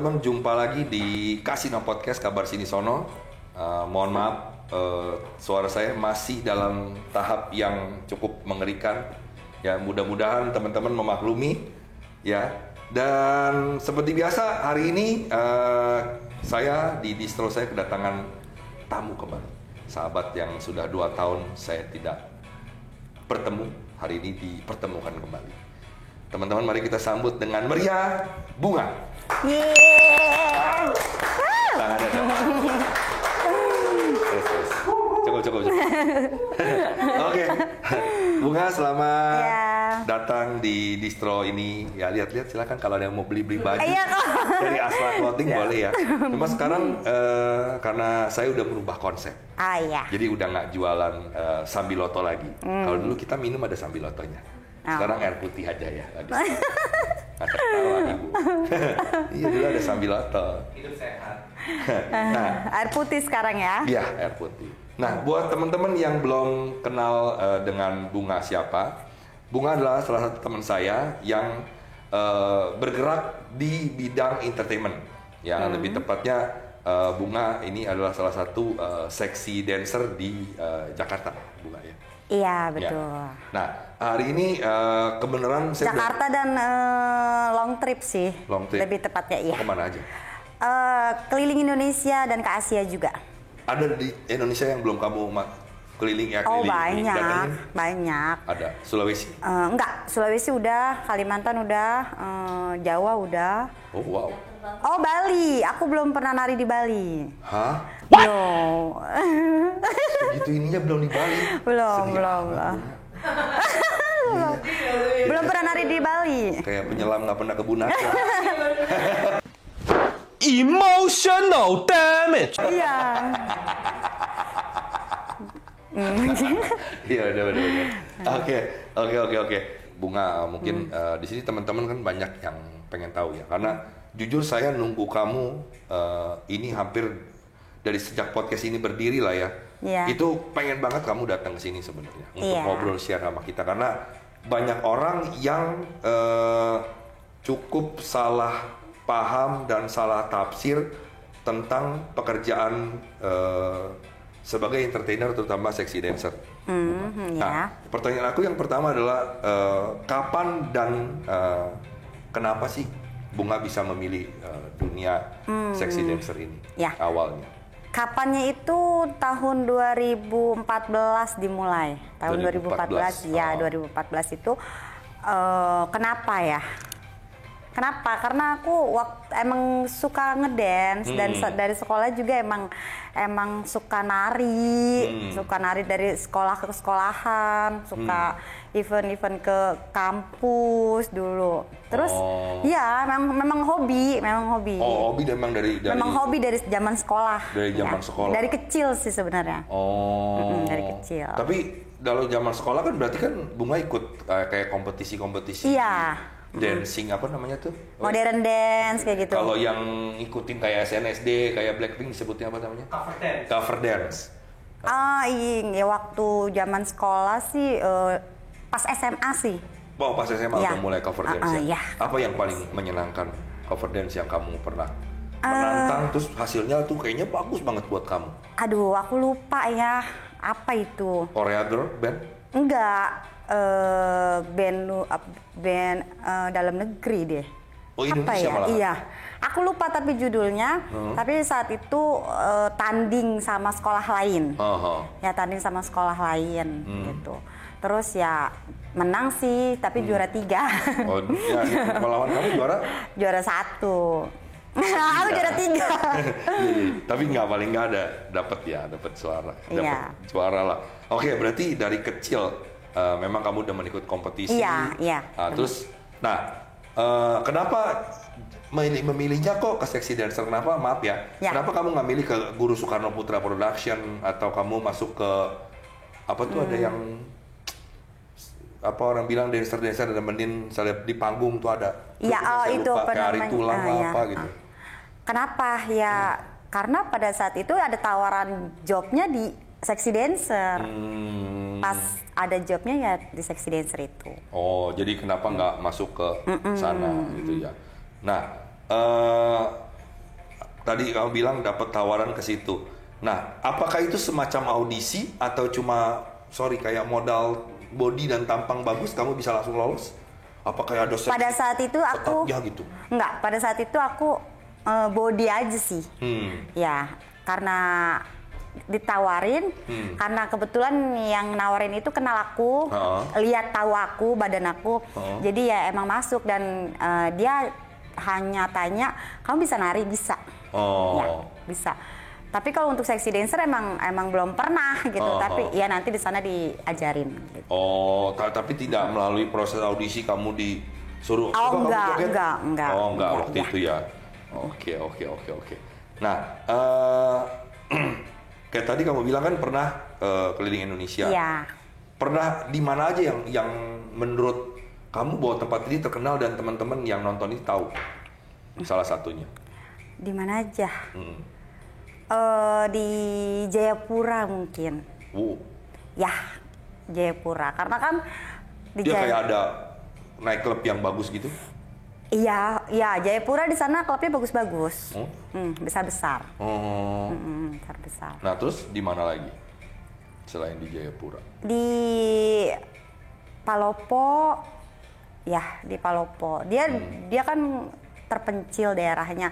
teman-teman, jumpa lagi di Kasino Podcast Kabar Sini Sono. Mohon maaf, suara saya masih dalam tahap yang cukup mengerikan. Ya, mudah-mudahan teman-teman memaklumi. Ya, dan seperti biasa hari ini saya di distro saya kedatangan tamu kembali. Sahabat yang sudah 2 tahun saya tidak bertemu, hari ini dipertemukan kembali. Teman-teman, mari kita sambut dengan meriah Bunga. Yeay. Tangannya cukup. Oke. Bunga, selamat datang di distro ini. Ya, lihat-lihat silakan kalau ada yang mau beli baju dari Asla Clothing boleh ya. Cuma sekarang karena saya udah berubah konsep. Jadi udah nggak jualan Sambiloto lagi. Kalau dulu kita minum ada Sambilotonya. Sekarang air putih aja ya. Ada tawa ibu. Iya, dulu ada Sambiloto. Hidup sehat. Nah, air putih sekarang ya? Iya, air putih. Nah, buat teman-teman yang belum kenal dengan Bunga siapa, Bunga adalah salah satu teman saya yang bergerak di bidang entertainment. Ya, lebih tepatnya Bunga ini adalah salah satu seksi dancer di Jakarta, Bunga ya. Iya, betul. Ya. Nah, hari ini kebenaran saya Jakarta dan long trip sih. Long trip. Lebih tepatnya iya. Kemana aja? Keliling Indonesia dan ke Asia juga. Ada di Indonesia yang belum kamu keliling ya? Oh, Keliling, banyak. Ada Sulawesi? Enggak, Sulawesi udah, Kalimantan udah, Jawa udah. Oh, wow. Oh, Bali. Aku belum pernah nari di Bali. Hah? Belum. Segitu ininya belum di Bali? Belum. Belum pernah nari di Bali. Kayak penyelam nggak pernah ke Bunaka. Emotional damage. Iya. Iya, udah. Oke. Bunga, mungkin di sini teman-teman kan banyak yang pengen tahu ya. Karena jujur saya nunggu kamu ini hampir dari sejak podcast ini berdiri lah ya. Iya. Itu pengen banget kamu datang ke sini sebenarnya untuk Iya. ngobrol share sama kita, karena banyak orang yang cukup salah paham dan salah tafsir tentang pekerjaan sebagai entertainer, terutama sexy dancer. Nah, pertanyaan aku yang pertama adalah kapan dan kenapa sih Bunga bisa memilih dunia sexy dancer ini awalnya? Kapannya itu tahun 2014 dimulai. Tahun 2014 ya, 2014 itu kenapa ya? Kenapa? Karena aku emang suka ngedance dan dari sekolah juga emang suka nari, dari sekolah ke sekolahan, suka event-event ke kampus dulu. Terus ya memang hobi. Oh, hobi memang dari memang hobi dari zaman sekolah. Dari zaman sekolah. Dari kecil sih sebenarnya. Dari kecil. Tapi kalau zaman sekolah kan berarti kan Bunga ikut kayak kompetisi-kompetisi. Iya. Dancing apa namanya tuh? Modern dance kayak gitu. Kalau yang ikutin kayak SNSD, kayak Blackpink disebutnya apa namanya? Cover dance. Iya, waktu zaman sekolah sih pas SMA sih. Oh, pas SMA udah mulai cover dance ya? Iya. Apa yang paling menyenangkan cover dance yang kamu pernah menantang terus hasilnya tuh kayaknya bagus banget buat kamu? Aduh, aku lupa ya. Apa itu? Korea Girl Band? Enggak. Band dalam negeri deh. Oh, Indonesia malah? Iya. Aku lupa tapi judulnya. Tapi saat itu tanding sama sekolah lain. Ya, tanding sama sekolah lain gitu. Terus ya menang sih, tapi juara 3. Oh, ya, melawan kamu juara? Juara 1. Aku juara 3. Tapi paling nggak ada dapat suara, juara lah. Oke, berarti dari kecil memang kamu udah mengikut kompetisi. Iya. Terus, kenapa memilihnya kok ke seksi dancer? Kenapa? Maaf ya. Kenapa kamu nggak milih ke Guru Soekarno Putra Production atau kamu masuk ke apa tuh ada yang apa orang bilang dancer nemenin seleb di panggung tuh ada. Iya, itu kayak Ari Tulang apa gitu. Kenapa ya? Karena pada saat itu ada tawaran jobnya di seksi dancer. Pas ada jobnya ya di seksi dancer itu. Oh, jadi kenapa nggak masuk ke sana gitu ya? Nah, tadi kamu bilang dapat tawaran ke situ. Nah, apakah itu semacam audisi atau cuma kayak modal body dan tampang bagus kamu bisa langsung lolos? Apakah ada pada saat itu aku gitu? Enggak, pada saat itu aku body aja sih. Ya, karena ditawarin, karena kebetulan yang nawarin itu kenal aku, lihat tahu aku, badan aku, jadi ya emang masuk dan dia hanya tanya, kamu bisa nari? Bisa. Ya, bisa. Tapi kalau untuk sexy dancer emang belum pernah gitu, tapi ya nanti di sana diajarin. Gitu. Oh, tapi tidak melalui proses audisi kamu disuruh? Oh enggak. Oh enggak waktu itu ya. Oke. Nah, kayak tadi kamu bilang kan pernah keliling Indonesia. Iya. Pernah di mana aja yang menurut kamu bahwa tempat ini terkenal dan teman-teman yang nonton ini tahu? Salah satunya. Di mana aja? Di Jayapura mungkin. Ya, Jayapura. Karena kan di kayak ada naik klub yang bagus gitu? Iya, Jayapura di sana klubnya bagus-bagus. Besar-besar. Besar-besar. Nah, terus di mana lagi? Selain di Jayapura? Di Palopo. Ya, di Palopo. Dia kan terpencil daerahnya.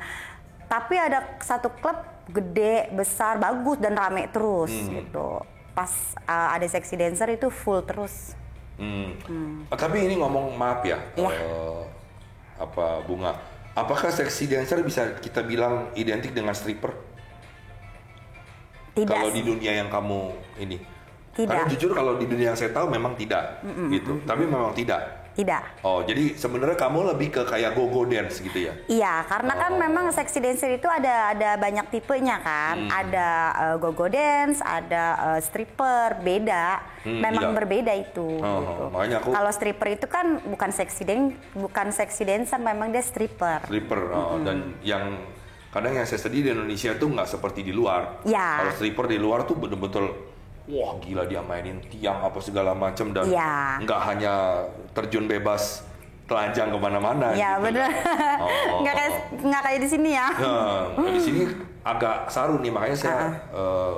Tapi ada satu klub gede, besar, bagus dan rame terus gitu. Pas ada sexy dancer itu full terus. Tapi ini maaf ya, Bunga. Apakah sexy dancer bisa kita bilang identik dengan stripper? Tidak. Kalau di dunia yang kamu ini. Tidak. Karena jujur kalau di dunia yang saya tahu memang tidak, gitu. Tapi memang tidak. Tidak. Oh, jadi sebenarnya kamu lebih ke kayak go-go dance gitu ya? Iya, karena kan memang sexy dancer itu ada banyak tipenya kan. Ada go-go dance, ada stripper, beda. Memang berbeda itu. Gitu. Makanya aku. Kalau stripper itu kan bukan sexy dancer, memang dia stripper. Dan yang kadang yang saya sedih di Indonesia tuh nggak seperti di luar. Ya. Kalau stripper di luar tuh betul-betul wah gila, dia mainin tiang apa segala macam dan nggak hanya terjun bebas telanjang kemana-mana. Iya gitu. Benar. Nggak kayak di sini ya. Nah, di sini agak saru nih, makanya saya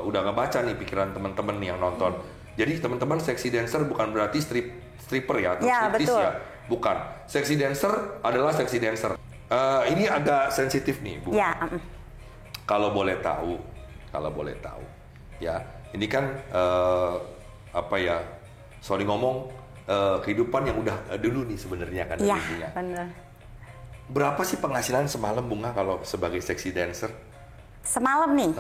udah ngebaca nih pikiran teman-teman nih yang nonton. Jadi teman-teman, sexy dancer bukan berarti stripper ya atau striptease ya, bukan. Sexy dancer adalah sexy dancer. Ini agak sensitif nih, Bu. Ya. Kalau boleh tahu, ya. Ini kan sorry ngomong kehidupan yang udah dulu nih sebenarnya kan. Iya, benar. Berapa sih penghasilan semalam, Bunga, kalau sebagai sexy dancer? Semalam nih?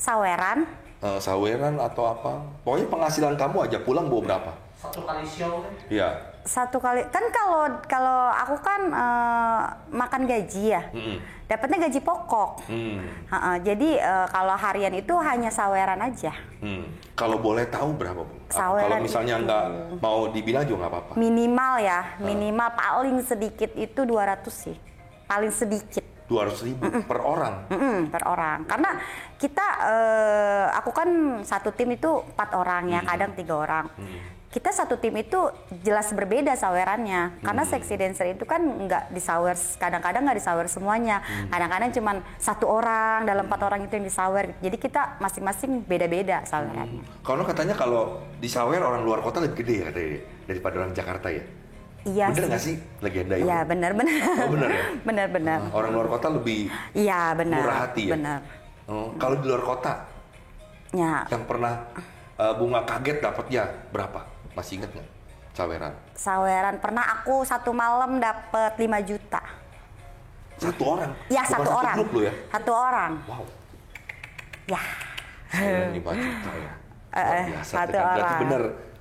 Saweran? Saweran atau apa? Pokoknya penghasilan kamu aja pulang bawa berapa? Satu kali show kan? Iya. Satu kali, kan kalau aku kan makan gaji ya, dapatnya gaji pokok. Jadi kalau harian itu hanya saweran aja. Kalau boleh tahu berapa, Bu? Kalau misalnya nggak mau dibilang juga nggak apa-apa. Minimal paling sedikit itu 200 sih, paling sedikit. 200.000 per orang? Per orang. Karena kita, aku kan satu tim itu 4 orang ya, kadang 3 orang. Kita satu tim itu jelas berbeda sawerannya, karena sexy dancer itu kan nggak disawer, kadang-kadang nggak disawer semuanya, kadang-kadang cuma 1 orang dalam 4 orang itu yang disawer. Jadi kita masing-masing beda-beda sawerannya. Karena katanya kalau disawer orang luar kota lebih gede ya daripada orang Jakarta ya? Iya. Bener nggak sih legenda itu? Iya benar. Oh, bener ya? Benar. Orang luar kota lebih murah hati ya? Benar. Kalau di luar kota, yang pernah Bunga kaget dapatnya berapa? Masih inget nggak saweran? Saweran pernah aku satu malam dapat 5 juta. Satu orang? Ya, satu orang. Grup lo ya? Satu orang. Wow. Ya. Saweran 5 juta ya. Biasa, satu orang.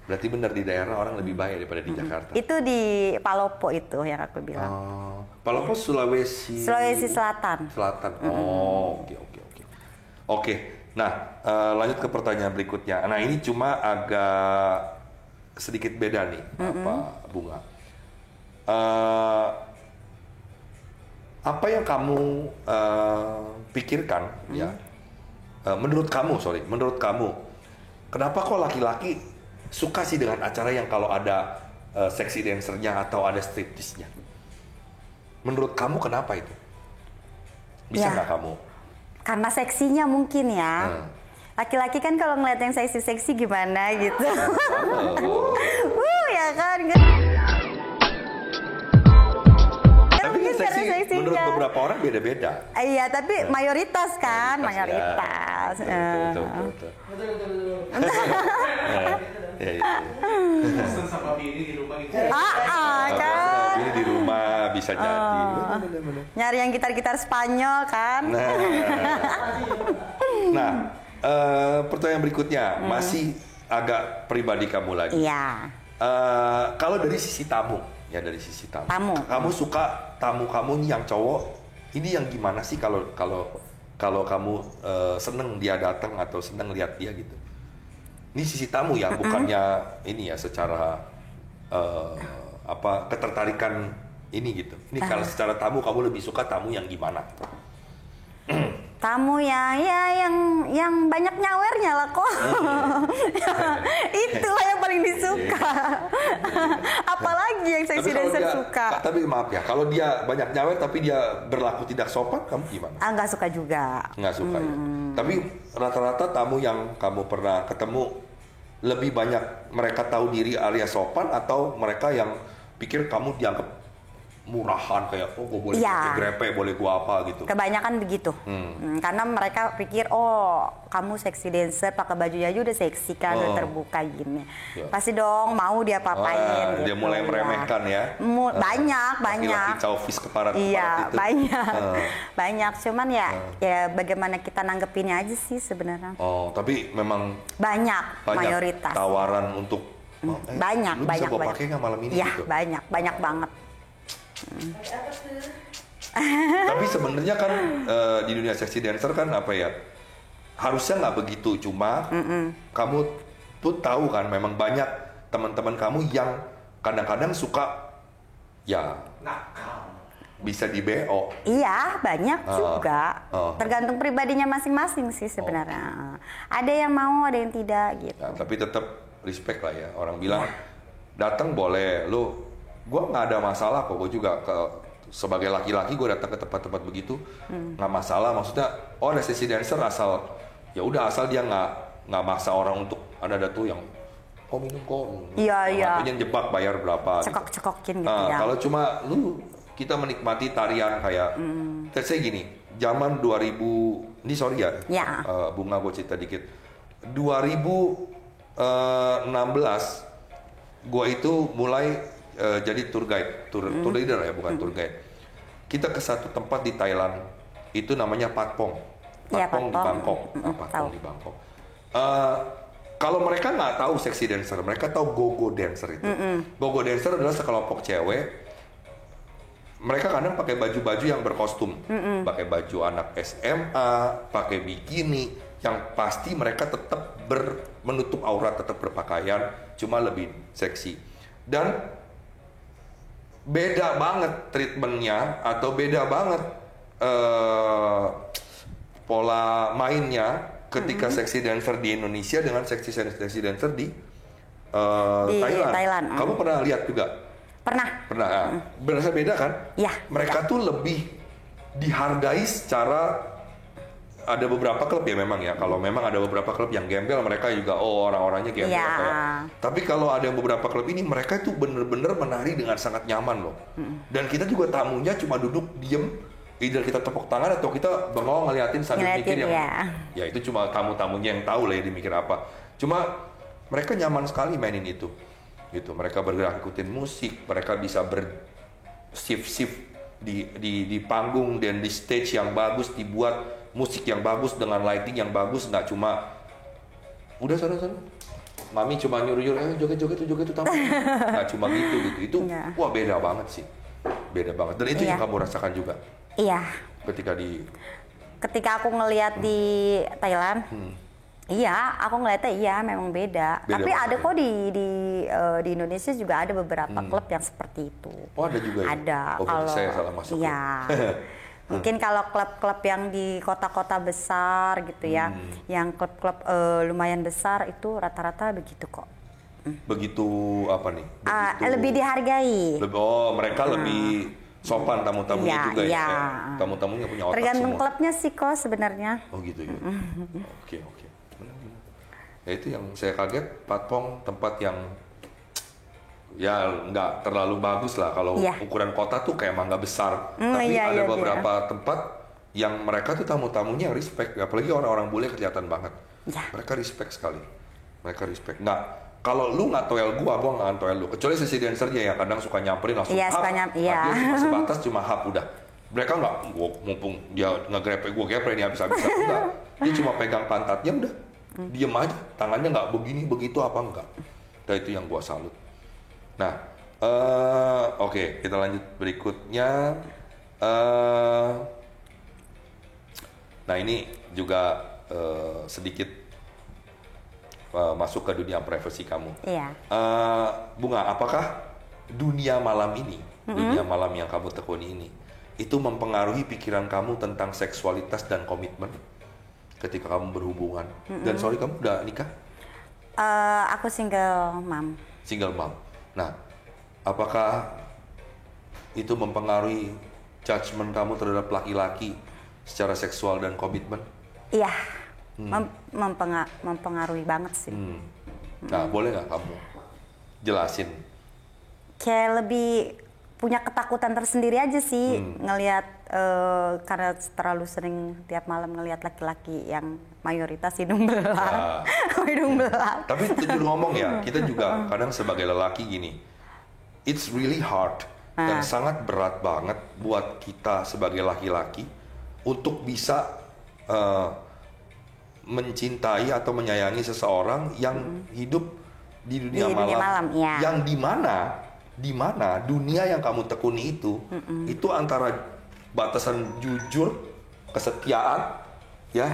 Berarti benar di daerah orang lebih baik daripada di Jakarta. Itu di Palopo itu yang aku bilang. Palopo Sulawesi Selatan. Oke. Nah, lanjut ke pertanyaan berikutnya. Nah, ini cuma agak sedikit beda nih, Bunga. Apa yang kamu pikirkan ya? Menurut kamu, kenapa kok laki-laki suka sih dengan acara yang kalau ada sexy dancernya atau ada striptease-nya? Menurut kamu kenapa itu? Bisa Ya. nggak kamu? Karena seksinya mungkin ya. Laki-laki kan kalau ngeliat yang seksi-seksi gimana gitu. Ya kan. Tapi kan seksi seksinya. menurut beberapa orang beda-beda. Iya, tapi mayoritas kan, mayoritas. Betul. Pesan sama bini di rumah gitu. Kan. Ini di rumah bisa jadi. Nyari yang gitar-gitar Spanyol kan. Nah, pertanyaan berikutnya masih agak pribadi kamu lagi. Iya. Kalau dari sisi tamu, ya dari sisi tamu. Kamu suka tamu kamu yang cowok, ini yang gimana sih kalau kamu seneng dia datang atau seneng lihat dia gitu? Ini sisi tamu ya, bukannya ini ya secara ketertarikan ini gitu. Ini kalau secara tamu kamu lebih suka tamu yang gimana? Tamu yang banyak nyawernya lah kok. Itulah yang paling disuka. Apalagi yang seksi dancer suka. Tapi maaf ya, kalau dia banyak nyawer tapi dia berlaku tidak sopan, kamu gimana? Nggak suka juga. Nggak suka ya. Tapi rata-rata tamu yang kamu pernah ketemu lebih banyak mereka tahu diri alias sopan atau mereka yang pikir kamu dianggap murahan kayak gue boleh pakai grepe, boleh gue apa gitu. Kebanyakan begitu. Karena mereka pikir kamu seksi dancer pakai bajunya aja udah seksi kan, udah terbuka gini. Pasti dong mau dia papain gitu. Dia mulai meremehkan ya. Banyak. Laki-laki cowfis keparat itu. Banyak. Cuman ya bagaimana kita nanggepinnya aja sih sebenarnya. Tapi memang banyak mayoritas tawaran untuk banyak. Bisa gue pakai nggak malam ini? Iya, gitu. banyak banget. Tapi sebenarnya kan di dunia seksi dancer kan harusnya nggak begitu, cuma kamu tuh tahu kan memang banyak teman-teman kamu yang kadang-kadang suka bisa di BO. Iya, banyak juga. Tergantung pribadinya masing-masing sih sebenarnya. Ada yang mau, ada yang tidak gitu. Tapi tetap respect lah ya. Orang bilang datang boleh, gue nggak ada masalah kok. Gue juga sebagai laki-laki gue datang ke tempat-tempat begitu nggak masalah. Maksudnya ada sesi dancer asal dia nggak maksa orang untuk ada tuh yang minum kok. Iya. Makanya jebak bayar berapa. Cekok-cekokin gitu ya. Kalau cuma kita menikmati tarian kayak saya gini, zaman 2000 ini sorry ya. Bunga gue cerita dikit. 2016 gue itu mulai jadi tour guide, tour leader ya, bukan tour guide. Kita ke satu tempat di Thailand, itu namanya Patpong. Patpong di Bangkok. Patpong di Bangkok. Kalau mereka nggak tahu seksi dancer, mereka tahu go-go dancer itu. Go-go dancer adalah sekelompok cewek. Mereka kadang pakai baju-baju yang berkostum, pakai baju anak SMA, pakai bikini, yang pasti mereka tetap menutup aurat, tetap berpakaian, cuma lebih seksi. Dan beda banget treatmentnya atau beda banget pola mainnya ketika seksi dancer di Indonesia dengan seksi dancer di Thailand. Kamu pernah lihat juga? Pernah. Berasa beda kan? Iya. Mereka tuh lebih dihargai secara. Ada beberapa klub ya memang ya. Kalau memang ada beberapa klub yang gembel, mereka juga orang-orangnya gembel. Tapi kalau ada beberapa klub ini, mereka itu bener-bener menari dengan sangat nyaman loh. Dan kita juga tamunya cuma duduk diem, either kita tepuk tangan atau kita bengong ngeliatin sambil mikir yang. Ya itu cuma tamu-tamunya yang tahu lah ya dimikir apa. Cuma mereka nyaman sekali mainin itu. Gitu. Mereka bergerak ikutin musik, mereka bisa shift di panggung dan di stage yang bagus, dibuat musik yang bagus dengan lighting yang bagus, nggak cuma udah sana mami cuma nyuruh joget tamu, nggak cuma gitu itu wah beda banget sih, beda banget. Dan itu yang kamu rasakan juga ketika aku ngelihat di Thailand. Aku ngeliatnya memang beda. Tapi ada kok di Indonesia juga ada beberapa klub yang seperti itu. Ada juga ya? Ada. Kalau saya salah masuk. Mungkin kalau klub-klub yang di kota-kota besar gitu ya, yang klub-klub lumayan besar itu rata-rata begitu kok. Begitu apa nih? Lebih dihargai. Mereka lebih Sopan tamu-tamunya juga ya. Tamu-tamunya punya otak tergantung semua. klubnya sih kok sebenarnya. Oh gitu ya. Oke. Ya itu yang saya kaget, Patpong tempat yang ya nggak terlalu bagus lah kalau ukuran kota tuh kayak Mangga Besar. Tapi ada beberapa tempat yang mereka tuh tamu-tamunya respect, apalagi orang-orang bule kelihatan banget. Mereka respect sekali. Mereka respect. Nggak, kalau lu nggak toel gua nggak toel lu. Kecuali sesi dancernya yang kadang suka nyamperin langsung hap. Dia cuma sebatas cuma hap udah. Mereka nggak, mumpung dia nge-grab gua gepre ini habis-habisan enggak. Dia cuma pegang pantatnya udah. Diem aja, tangannya nggak begini begitu apa enggak. Nah itu yang gua salut. Nah, oke, kita lanjut berikutnya. Nah ini juga sedikit masuk ke dunia privasi kamu. Iya. Bunga, apakah dunia malam ini, dunia malam yang kamu tekuni ini, itu mempengaruhi pikiran kamu tentang seksualitas dan komitmen ketika kamu berhubungan? Dan sorry, kamu udah nikah? Aku single mom. Single mom. Nah, apakah itu mempengaruhi judgement kamu terhadap laki-laki secara seksual dan komitmen? Iya, mempengaruhi banget sih. Nah, boleh nggak kamu jelasin? Kayak lebih punya ketakutan tersendiri aja sih ngelihat karena terlalu sering tiap malam ngelihat laki-laki yang mayoritas hidung belang, hidung belang. Tapi jujur ngomong ya, kita juga kadang sebagai lelaki gini, it's really hard dan sangat berat banget buat kita sebagai laki-laki untuk bisa mencintai atau menyayangi seseorang yang hidup di dunia malam, yang di mana dunia yang kamu tekuni itu antara batasan jujur, kesetiaan, ya,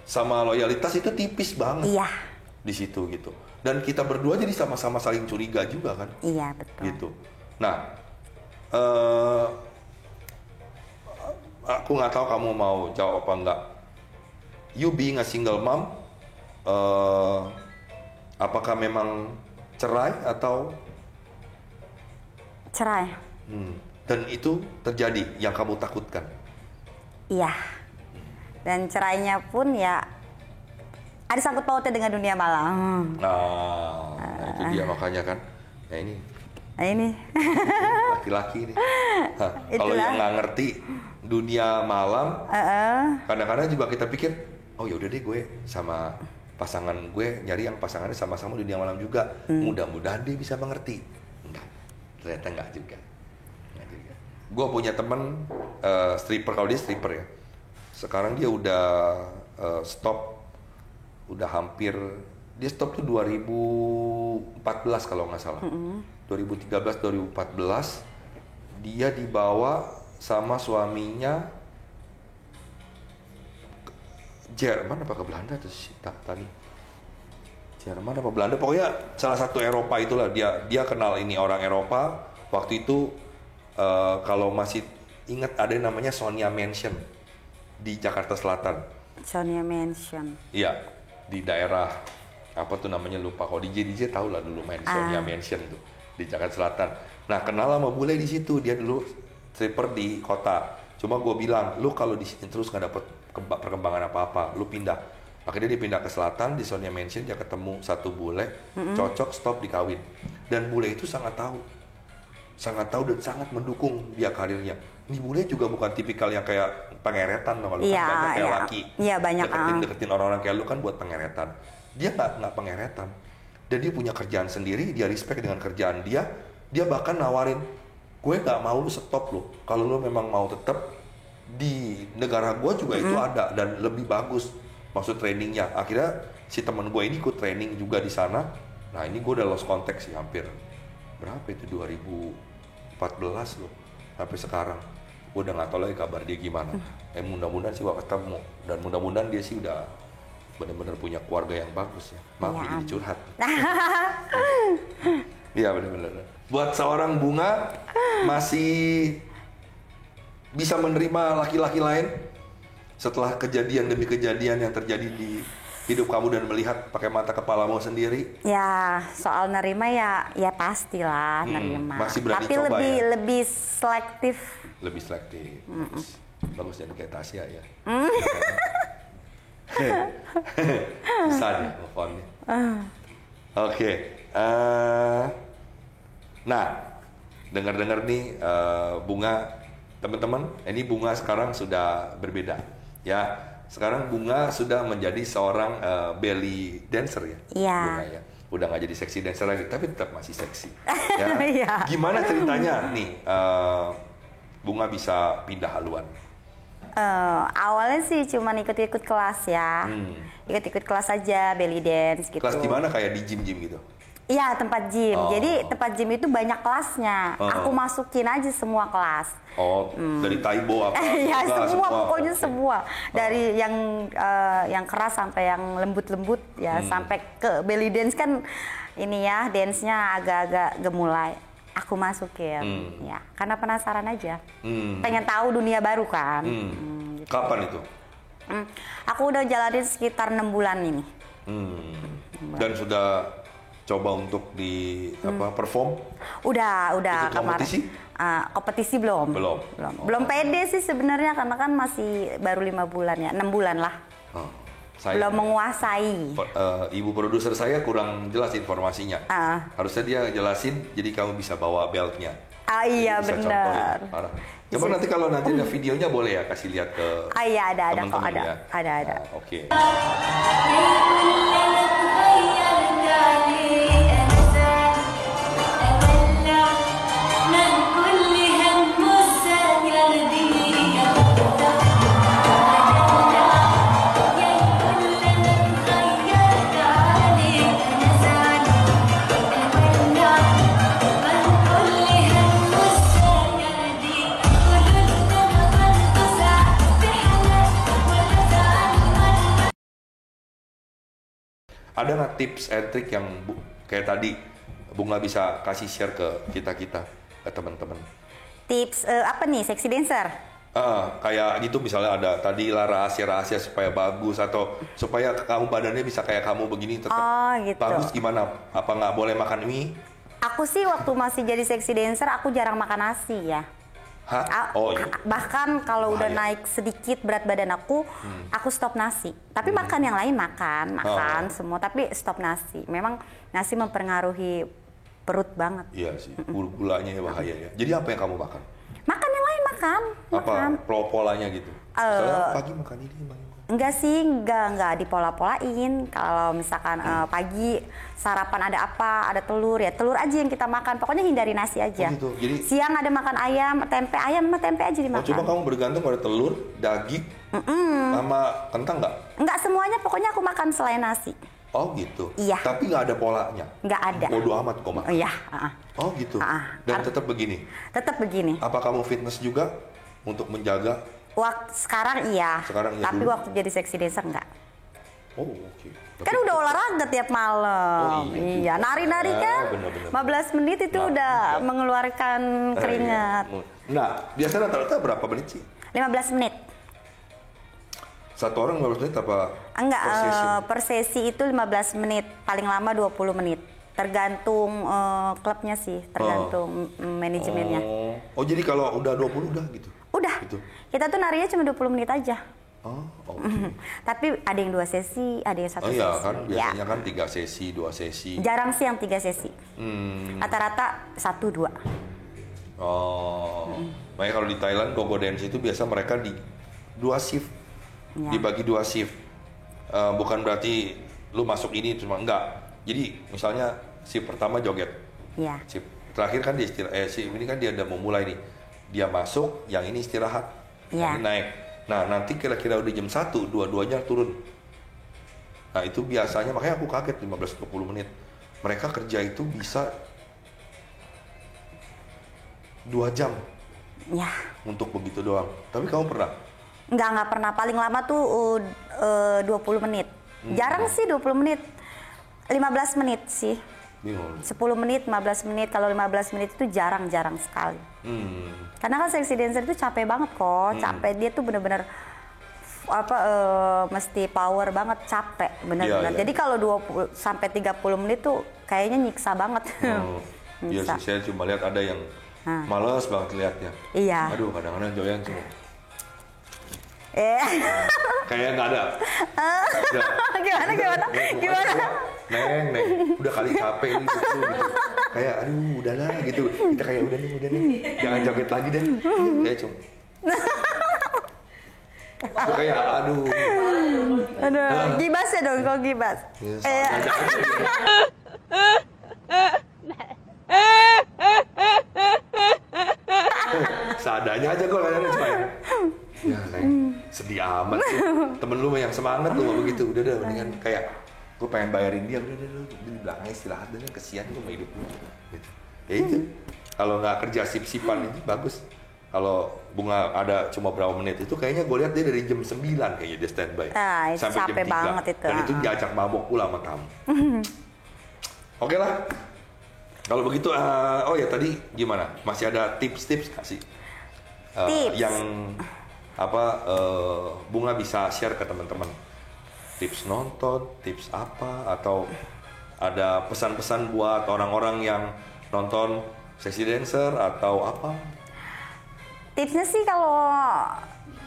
sama loyalitas itu tipis banget. Iya. Di situ gitu. Dan kita berdua jadi sama-sama saling curiga juga kan? Iya, betul. Gitu. Nah, aku nggak tahu kamu mau jawab apa enggak. You being a single mom, apakah memang cerai atau? Cerai. Dan itu terjadi yang kamu takutkan? Iya. Dan cerainya pun ya ada sangkut pautnya dengan dunia malam. Nah, itu dia makanya kan. Nah ini. Laki-laki ini. Kalau yang nggak ngerti dunia malam, kadang-kadang juga kita pikir, oh yaudah deh gue sama pasangan gue nyari yang pasangannya sama-sama dunia malam juga. Mudah-mudahan dia bisa mengerti. Enggak, ternyata enggak juga. Gue punya temen stripper, kalau dia stripper ya. Sekarang dia udah stop, udah hampir, dia stop tuh 2014 kalau nggak salah. 2013-2014 dia dibawa sama suaminya Jerman apa ke Belanda tuh tadi. Jerman apa Belanda, pokoknya salah satu Eropa itulah. Dia kenal ini orang Eropa. Waktu itu kalau masih ingat ada yang namanya Sonia Mansion di Jakarta Selatan. Sonia Mansion. Iya, di daerah apa tuh namanya lupa. Kalau DJ tahu lah dulu main Sonia Mansion tuh di Jakarta Selatan. Nah, kenal sama bule di situ. Dia dulu stripper di kota. Cuma gue bilang, lu kalau di sini terus nggak dapet perkembangan apa-apa, lu pindah. Akhirnya dia pindah ke selatan di Sonia Mansion. Dia ketemu satu bule, cocok, stop, dikawin. Dan bule itu sangat tahu dan sangat mendukung dia karirnya. Ini bule juga bukan tipikal yang kayak pengeretan, kalau kan banyak kayak laki. Iya, banyak. Deketin orang-orang kayak lu kan buat pengeretan. Dia nggak pengeretan. Dan dia punya kerjaan sendiri, dia respect dengan kerjaan dia. Dia bahkan nawarin, gue nggak mau lu stop lu. Kalau lu memang mau tetap di negara gue juga itu ada dan lebih bagus. Maksud trainingnya. Akhirnya si teman gue ini ikut training juga di sana. Nah ini gue udah lost contact sih hampir berapa itu 2014 loh sampai sekarang. Gue udah nggak tahu lagi kabar dia gimana. Mudah-mudahan sih gue ketemu dan mudah-mudahan dia sih udah benar-benar punya keluarga yang bagus ya. Maaf ya, jadi curhat. Iya benar-benar. Buat seorang Bunga masih bisa menerima laki-laki lain setelah kejadian demi kejadian yang terjadi di hidup kamu dan melihat pakai mata kepalamu sendiri? Ya, soal nerima ya pastilah nerima. Masih berani tapi coba lebih selektif. Lebih selektif. Bagus jadi kayak Tasya ya. Bisa deh teleponnya. Oke. Nah, dengar-dengar nih Bunga, teman-teman, ini Bunga sekarang sudah berbeda, ya. Sekarang Bunga sudah menjadi seorang belly dancer ya. Iya. Bunga ya. Udah nggak jadi seksi dancer lagi, tapi tetap masih seksi. Ya. Iya. Gimana ceritanya nih Bunga bisa pindah haluan? Awalnya sih cuma ikut-ikut kelas ya, ikut-ikut kelas aja belly dance gitu. Kelas di mana, kayak di gym-gym gitu? Iya, tempat gym. Jadi tempat gym itu banyak kelasnya. Aku masukin aja semua kelas. Dari Taibo apa? Ya semua, pokoknya okay. semua. Dari yang keras sampai yang lembut-lembut ya, sampai ke belly dance kan ini ya, dance-nya agak-agak gemulai. Aku masukin, ya, karena penasaran aja. Pengen tahu dunia baru kan. Gitu. Kapan itu? Aku udah jalanin sekitar 6 bulan ini. Dan sudah coba untuk di perform? Udah ikut kemarin. Kompetisi? Kompetisi belum. Belum pede sih sebenarnya, karena kan masih baru 5 bulan ya, 6 bulan lah. Belum menguasai. Ibu produser saya kurang jelas informasinya. Harusnya dia jelasin, jadi kamu bisa bawa beltnya. Iya benar. Coba nanti kalau nanti ada videonya boleh ya kasih lihat ke. Iya ada kok, ya. ada. Oke. Ada nggak tips and trick yang kayak tadi Bunga bisa kasih share ke kita ke teman-teman? Tips apa nih, sexy dancer? Kayak gitu, misalnya ada tadi lah rahasia-rahasia supaya bagus, atau supaya kamu badannya bisa kayak kamu begini tetap gitu. Bagus gimana? Apa nggak boleh makan mie? Aku sih waktu masih jadi sexy dancer aku jarang makan nasi ya. Iya. Bahkan kalau udah naik sedikit berat badan aku stop nasi. Tapi makan yang lain makan semua, tapi stop nasi. Memang nasi mempengaruhi perut banget. Iya sih, gulanya bahaya ya. Jadi apa yang kamu makan? Makan yang lain makan. Apa polanya gitu? Misalnya pagi makan ini, Enggak sih, enggak dipola-polain. Kalau misalkan pagi sarapan ada apa, ada telur, ya telur aja yang kita makan. Pokoknya hindari nasi aja. Gitu. Jadi, siang ada makan ayam tempe aja dimakan. Coba kamu bergantung pada telur, daging, sama kentang nggak? Enggak semuanya, pokoknya aku makan selain nasi. Oh gitu? Iya. Tapi nggak ada polanya? Nggak ada. Bodo amat kok makan? Iya. Oh gitu? Dan tetap begini? Tetap begini. Apa kamu fitness juga untuk menjaga? Sekarang iya. Tapi dulu? waktu jadi seksi dancer enggak. Oh oke. Kan udah olahraga tiap malam. Iya, nari-nari kan. Bener. 15 menit itu udah mengeluarkan keringat. Nah, biasanya rata-rata berapa menit sih? 15 menit. Satu orang 15 menit apa? Enggak, per sesi itu 15 menit, paling lama 20 menit. Tergantung klubnya sih, tergantung manajemennya. Oh, jadi kalau udah 20 udah gitu? Udah. Gitu. Kita tuh narinya cuma 20 menit aja. Okay. Tapi ada yang 2 sesi, ada yang 1 sesi. Iya kan, biasanya kan 3 sesi, 2 sesi. Jarang sih yang 3 sesi. Rata-rata 1-2. Makanya kalau di Thailand gogo dance itu biasa mereka di 2 shift. Ya. Dibagi 2 shift. Bukan berarti lu masuk ini cuma enggak. Jadi misalnya shift pertama joget. Iya. Shift terakhir kan dia shift ini kan dia udah mau mulai nih. Dia masuk, yang ini istirahat. Iya. Ini naik. Nah, nanti kira-kira udah jam 1, dua-duanya turun. Nah, itu biasanya, makanya aku kaget 15-20 menit. Mereka kerja itu bisa 2 jam. Ya. Untuk begitu doang. Tapi kamu pernah? Nggak pernah. Paling lama tuh 20 menit. Jarang sih 20 menit. 15 menit sih. Bingung. 10 menit, 15 menit. Kalau 15 menit itu jarang sekali. Karena kan seksi dancer itu capek banget kok. Capek, dia tuh bener-bener mesti power banget, capek benar-benar. Jadi kalau 20 sampai 30 menit tuh kayaknya nyiksa banget. Iya sih, saya cuma lihat ada yang males banget liatnya. Iya. Aduh, kadang-kadang Joyan cuma kayak nggak ada. Gimana? Neng, udah kali capek ini gitu. Kayak aduh, udahlah gitu. Kita kayak udah nih. Jangan joget lagi deh. Kayak cuma kayak aduh. Gibas ya dong, kalau gibas. Seadanya aja kok kadang-kadang cuma ya Neng, sedih amat sih. Temen lu yang semangat lu ngomong begitu. Udah mendingan kayak gue pengen bayarin dia, udah di belakangnya istirahat dan kesian gue sama hidup lu gitu. Ya itu kalau nggak kerja sip-sipan ini bagus. Kalau Bunga ada cuma berapa menit itu kayaknya gue lihat dia dari jam 9 kayaknya dia standby sampai jam 3 banget itu. Dan itu diajak mabok pula sama kamu. Oke lah kalau begitu. Oh ya tadi gimana, masih ada tips-tips nggak sih yang Bunga bisa share ke teman-teman? Tips nonton, tips apa, atau ada pesan-pesan buat orang-orang yang nonton Sexy Dancer atau apa? Tipsnya sih kalau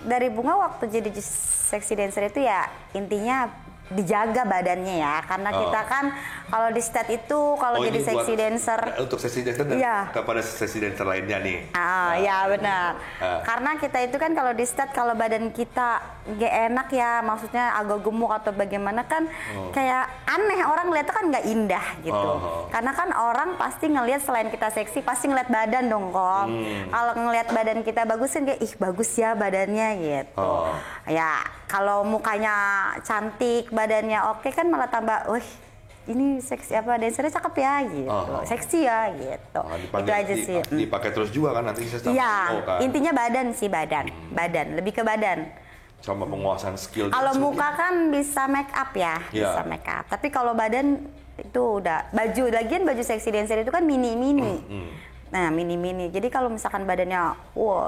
dari Bunga waktu jadi Sexy Dancer itu ya intinya dijaga badannya ya, karena kita kan kalau di state itu kalau jadi Sexy Dancer untuk Sexy Dancer dan kepada Sexy Dancer lainnya nih. Ya benar. Karena kita itu kan kalau di state kalau badan kita gak enak ya, maksudnya agak gemuk atau bagaimana kan kayak aneh, orang ngeliatnya kan nggak indah gitu. Karena kan orang pasti ngelihat selain kita seksi pasti ngeliat badan dong kok. Kalau ngeliat badan kita bagus kan kayak ih bagus ya badannya gitu. Ya kalau mukanya cantik, badannya oke kan malah tambah, wih ini seksi apa, dancernya cakep ya gitu, seksi ya gitu. Itu aja sih. Dipakai terus juga kan nanti saya Iya, kan? Intinya badan sih, badan, lebih ke badan. Sama penguasaan skill. Kalau muka kan bisa make up ya, bisa make up. Tapi kalau badan itu udah baju, lagian baju seksi dancer itu kan mini-mini. Nah mini-mini, jadi kalau misalkan badannya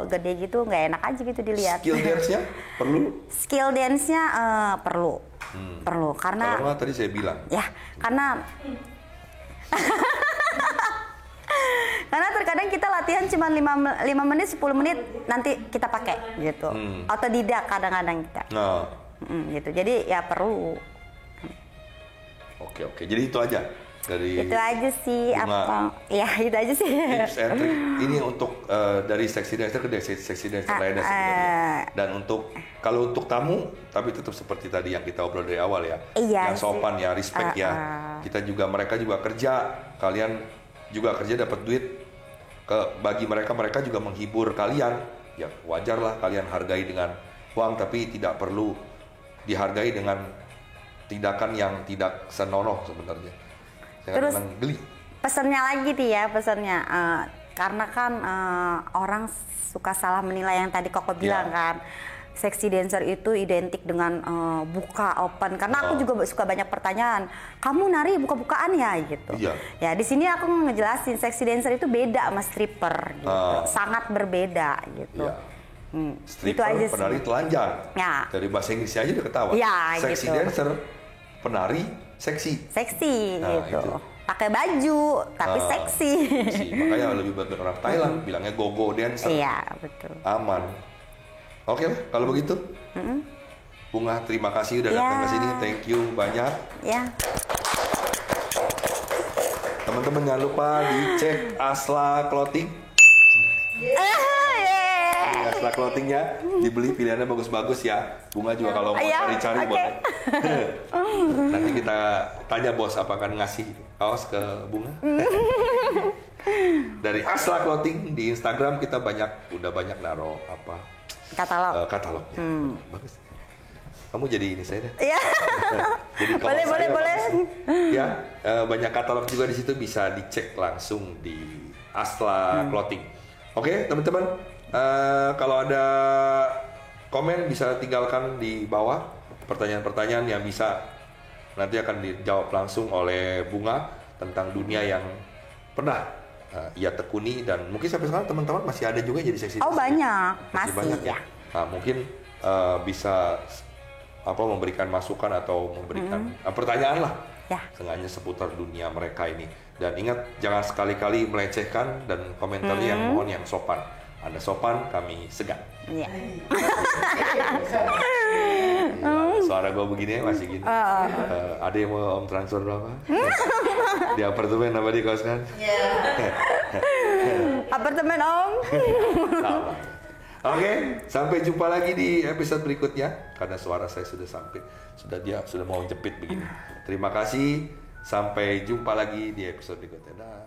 gede gitu nggak enak aja gitu dilihat. Skill dance-nya perlu? Skill dance-nya perlu. Perlu, karena kalau tadi saya bilang ya, karena karena terkadang kita latihan cuma 5 menit 10 menit nanti kita pakai gitu. Otodidak kadang-kadang kita. Gitu. Jadi ya perlu. Oke. Jadi itu aja dari itu aja sih Bunga. Ya itu aja sih tips and trick ini untuk dari Sexy Dancer ke Sexy Dancer lainnya sebenarnya. Dan kalau untuk tamu tapi tetap seperti tadi yang kita obrol dari awal ya, yang sopan ya, respect ya. Mereka juga kerja, kalian juga kerja dapat duit, bagi mereka juga menghibur kalian ya, wajar lah kalian hargai dengan uang, tapi tidak perlu dihargai dengan tindakan yang tidak senonoh sebenarnya. Terus pesannya lagi pesannya karena kan orang suka salah menilai yang tadi Koko bilang kan, Sexy Dancer itu identik dengan buka open. Karena aku juga suka banyak pertanyaan, kamu nari buka-bukaan ya gitu. Ya di sini aku ngejelasin Sexy Dancer itu beda sama stripper gitu, sangat berbeda gitu. Stripper itu penari telanjang. Dari bahasa Inggrisnya aja udah ketawa. Sexy Dancer penari seksi gitu. Pakai baju tapi seksi. Makanya lebih banyak orang Thailand bilangnya go-go dancer. Iya, betul. Aman. Oke lah kalau begitu. Bunga, terima kasih udah datang ke sini. Thank you banyak. Teman-teman jangan lupa dicek Asla Clothing. Asla Clothingnya dibeli, pilihannya bagus-bagus ya. Bunga juga kalau mau cari-cari boleh. Nanti kita tanya bos apakah ngasih kaos ke Bunga. Dari Asla Clothing di Instagram kita udah banyak naruh katalog. Bagus. Kamu jadi ini saya deh. Jadi boleh. Ya, banyak katalog juga di situ, bisa dicek langsung di Asla Clothing. Oke, teman-teman. Kalau ada komen bisa tinggalkan di bawah pertanyaan-pertanyaan yang bisa nanti akan dijawab langsung oleh Bunga tentang dunia yang pernah ia tekuni, dan mungkin sampai sekarang teman-teman masih ada juga jadi seksi. Banyak, masih banyak ya. Nah, mungkin bisa memberikan masukan atau memberikan pertanyaan lah. Ya. Sengaja seputar dunia mereka ini. Dan ingat, jangan sekali-kali melecehkan dan komentarnya yang mohon yang sopan. Anda sopan, kami segan. Iya. Suara gue begini masih gini. Ada yang mau om transfer berapa? Di apartemen apa di kos kan? Apartemen om. Oke, sampai jumpa lagi di episode berikutnya. Karena suara saya sudah sudah mau jepit begini. Terima kasih. Sampai jumpa lagi di episode berikutnya. Dah.